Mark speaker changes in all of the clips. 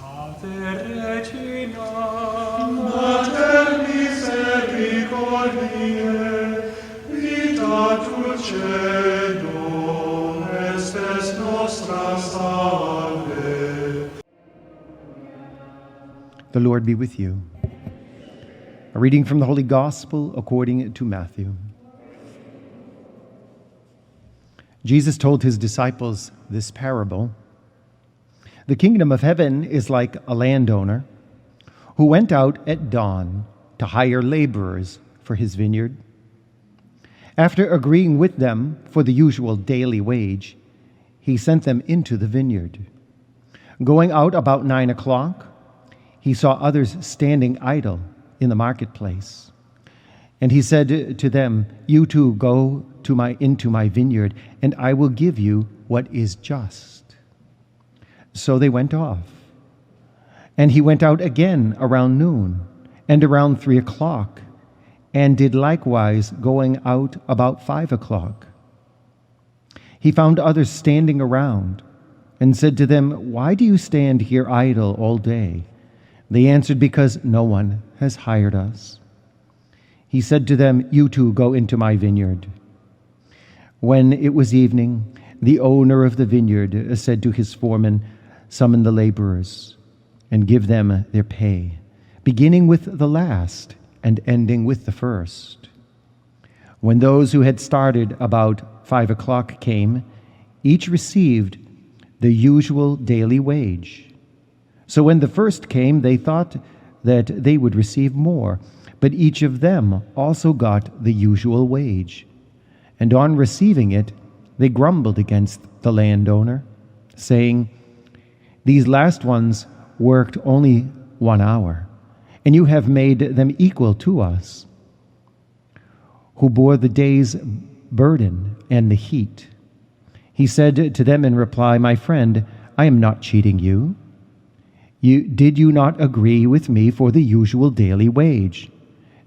Speaker 1: Ave Regina, Mater misericordiae, vita dulcedo, estes nostra salve.
Speaker 2: The Lord be with you. A reading from the Holy Gospel according to Matthew. Jesus told his disciples this parable. The kingdom of heaven is like a landowner who went out at dawn to hire laborers for his vineyard. After agreeing with them for the usual daily wage, he sent them into the vineyard. Going out about 9 o'clock, he saw others standing idle in the marketplace. And he said to them, "You too go into my vineyard, and I will give you what is just." So they went off. And he went out again around noon, and around 3 o'clock, and did likewise going out about 5 o'clock. He found others standing around, and said to them, "Why do you stand here idle all day?" They answered, "Because no one has hired us." He said to them, "You too go into my vineyard." When it was evening, the owner of the vineyard said to his foreman, "Summon the laborers and give them their pay, beginning with the last and ending with the first." When those who had started about 5 o'clock came, each received the usual daily wage. So when the first came, they thought that they would receive more, but each of them also got the usual wage. And on receiving it, they grumbled against the landowner, saying, "These last ones worked only 1 hour, and you have made them equal to us, who bore the day's burden and the heat." He said to them in reply, "My friend, I am not cheating you. Did you not agree with me for the usual daily wage?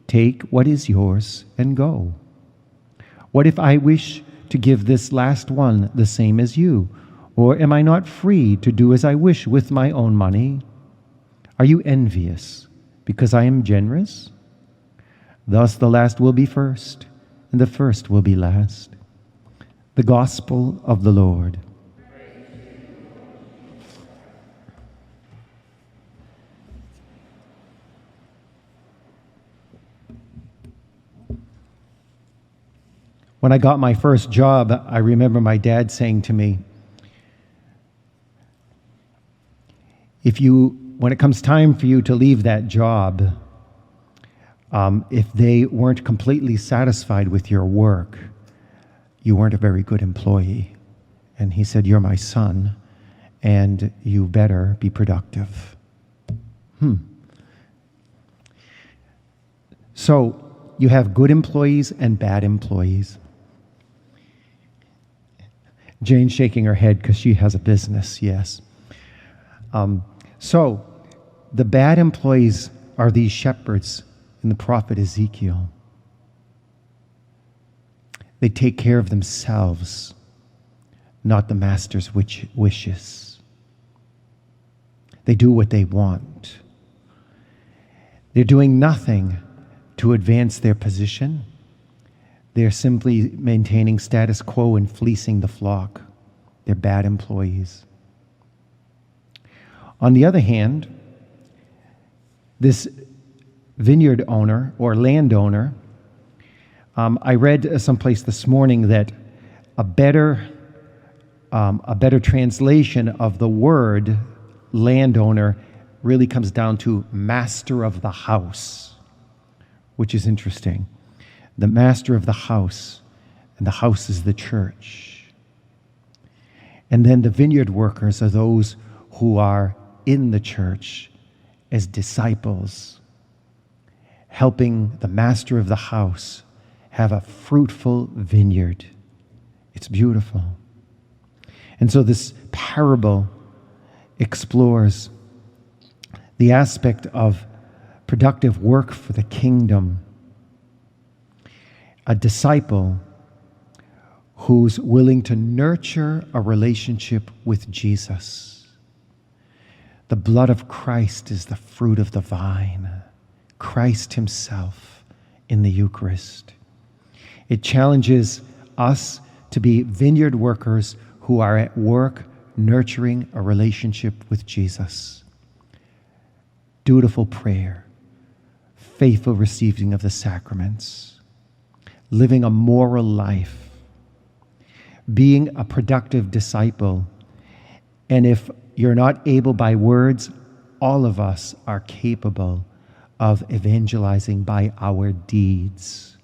Speaker 2: Take what is yours and go. What if I wish to give this last one the same as you? Or am I not free to do as I wish with my own money? Are you envious because I am generous? Thus the last will be first, and the first will be last." The Gospel of the Lord. When I got my first job, I remember my dad saying to me, when it comes time for you to leave that job, if they weren't completely satisfied with your work, you weren't a very good employee. And he said, "You're my son, and you better be productive." So you have good employees and bad employees. Jane's shaking her head because she has a business, yes. So the bad employees are these shepherds in the prophet Ezekiel. They take care of themselves, not the master's wishes. They do what they want. They're doing nothing to advance their position. They're simply maintaining status quo and fleecing the flock. They're bad employees. On the other hand, this vineyard owner or landowner, I read someplace this morning that a better translation of the word landowner really comes down to master of the house, which is interesting. The master of the house, and the house is the church. And then the vineyard workers are those who are in the church as disciples, helping the master of the house have a fruitful vineyard. It's beautiful. And so this parable explores the aspect of productive work for the kingdom. A disciple who's willing to nurture a relationship with Jesus. The blood of Christ is the fruit of the vine. Christ himself in the Eucharist. It challenges us to be vineyard workers who are at work nurturing a relationship with Jesus. Dutiful prayer, faithful receiving of the sacraments, living a moral life, being a productive disciple. And if you're not able by words, all of us are capable of evangelizing by our deeds.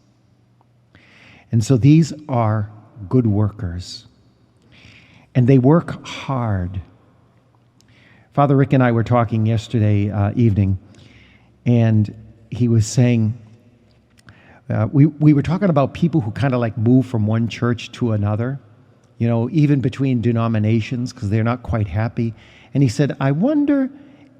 Speaker 2: And so these are good workers. And they work hard. Father Rick and I were talking yesterday evening, and he was saying, we were talking about people who kind of like move from one church to another, you know, even between denominations, because they're not quite happy. And he said, I wonder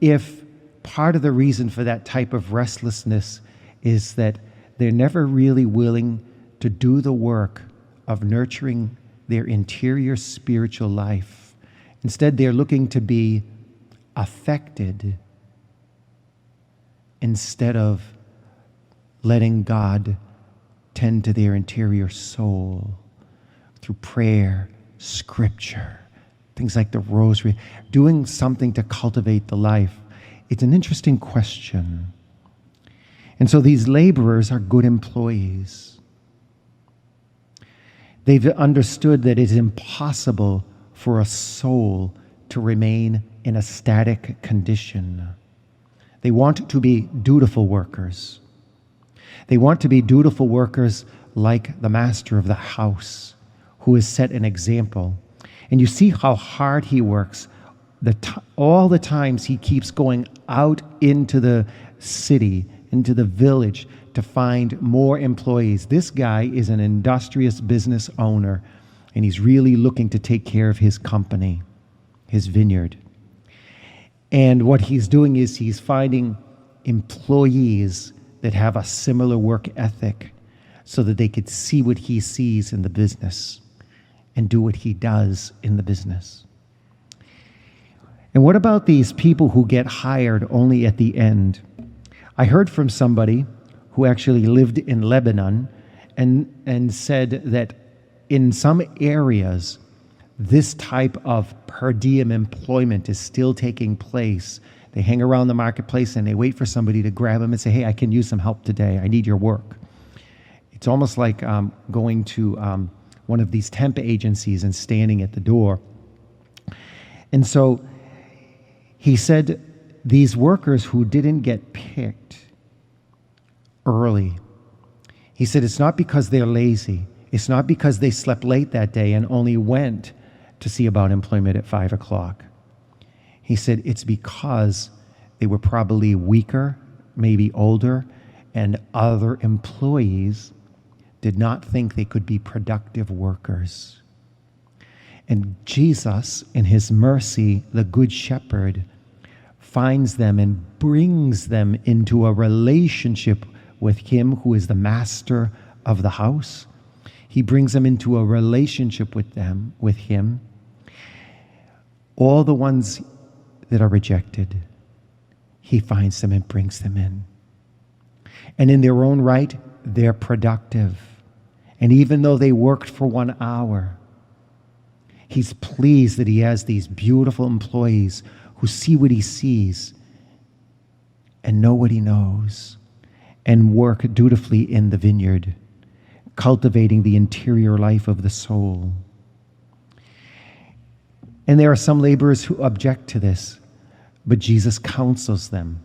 Speaker 2: if part of the reason for that type of restlessness is that they're never really willing to do the work of nurturing their interior spiritual life. Instead, they're looking to be affected instead of letting God tend to their interior soul through prayer, scripture, things like the rosary, doing something to cultivate the life. It's an interesting question. And so these laborers are good employees. They've understood that it's impossible for a soul to remain in a static condition. They want to be dutiful workers. They want to be dutiful workers like the master of the house, who has set an example. And you see how hard he works. All the times he keeps going out into the city, into the village, to find more employees. This guy is an industrious business owner, and he's really looking to take care of his company, his vineyard. And what he's doing is he's finding employees that have a similar work ethic so that they could see what he sees in the business and do what he does in the business. And what about these people who get hired only at the end? I heard from somebody who actually lived in Lebanon and said that in some areas, this type of per diem employment is still taking place. They hang around the marketplace and they wait for somebody to grab them and say, hey, I can use some help today. I need your work. It's almost like going to one of these temp agencies and standing at the door. And so he said these workers who didn't get picked early, he said it's not because they're lazy. It's not because they slept late that day and only went to see about employment at 5 o'clock. He said it's because they were probably weaker, maybe older, and other employees did not think they could be productive workers. And Jesus, in his mercy, the Good Shepherd, finds them and brings them into a relationship with him who is the master of the house. He brings them into a relationship with him. All the ones that are rejected, he finds them and brings them in. And in their own right, they're productive. And even though they worked for 1 hour, he's pleased that he has these beautiful employees who see what he sees and know what he knows and work dutifully in the vineyard, cultivating the interior life of the soul. And there are some laborers who object to this, but Jesus counsels them.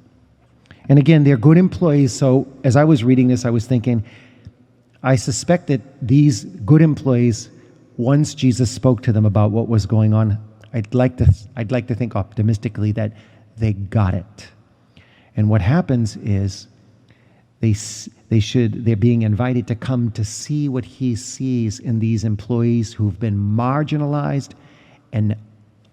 Speaker 2: And again, they're good employees, so as I was reading this, I was thinking, I suspect that these good employees, once Jesus spoke to them about what was going on, I'd like to think optimistically that they got it. And what happens is they're being invited to come to see what he sees in these employees who've been marginalized and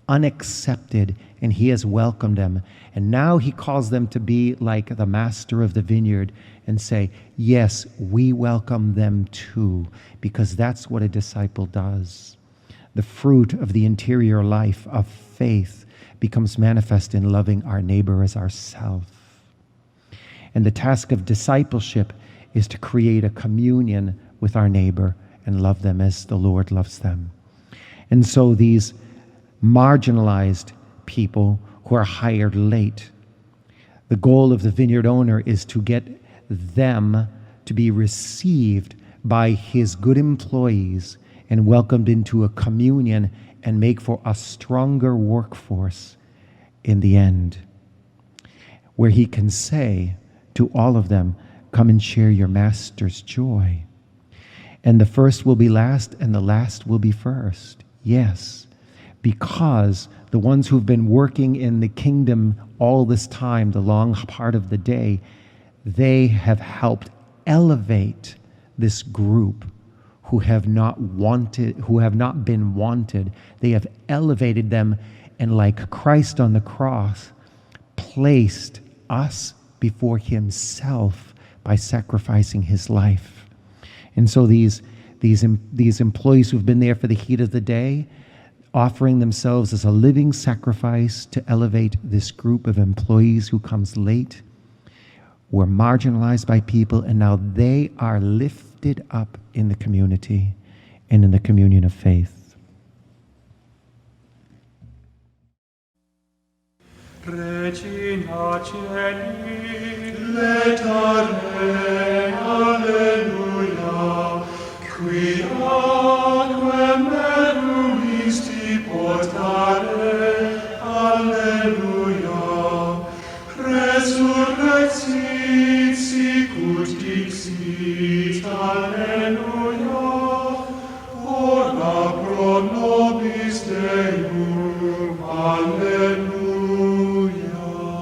Speaker 2: unaccepted, and he has welcomed them. And now he calls them to be like the master of the vineyard and say, yes, we welcome them too, because that's what a disciple does. the fruit of the interior life of faith becomes manifest in loving our neighbor as ourselves. And the task of discipleship is to create a communion with our neighbor and love them as the Lord loves them. And so these marginalized people who are hired late, the goal of the vineyard owner is to get them to be received by his good employees and welcomed into a communion and make for a stronger workforce in the end, where he can say to all of them, come and share your master's joy. And the first will be last and the last will be first. Yes, because the ones who've been working in the kingdom all this time, the long part of the day, they have helped elevate this group who have not been wanted. They have elevated them, and like Christ on the cross, placed us before himself by sacrificing his life. And so these employees who've been there for the heat of the day, offering themselves as a living sacrifice to elevate this group of employees who comes late, were marginalized by people, and now they are lifted up in the community and in the communion of faith.
Speaker 1: Regina Celi, letare, alleluia, qui aquam meruisti portare, alleluia, resurrexit sicut dixit, alleluia, ora pro nobis Deum, alleluia.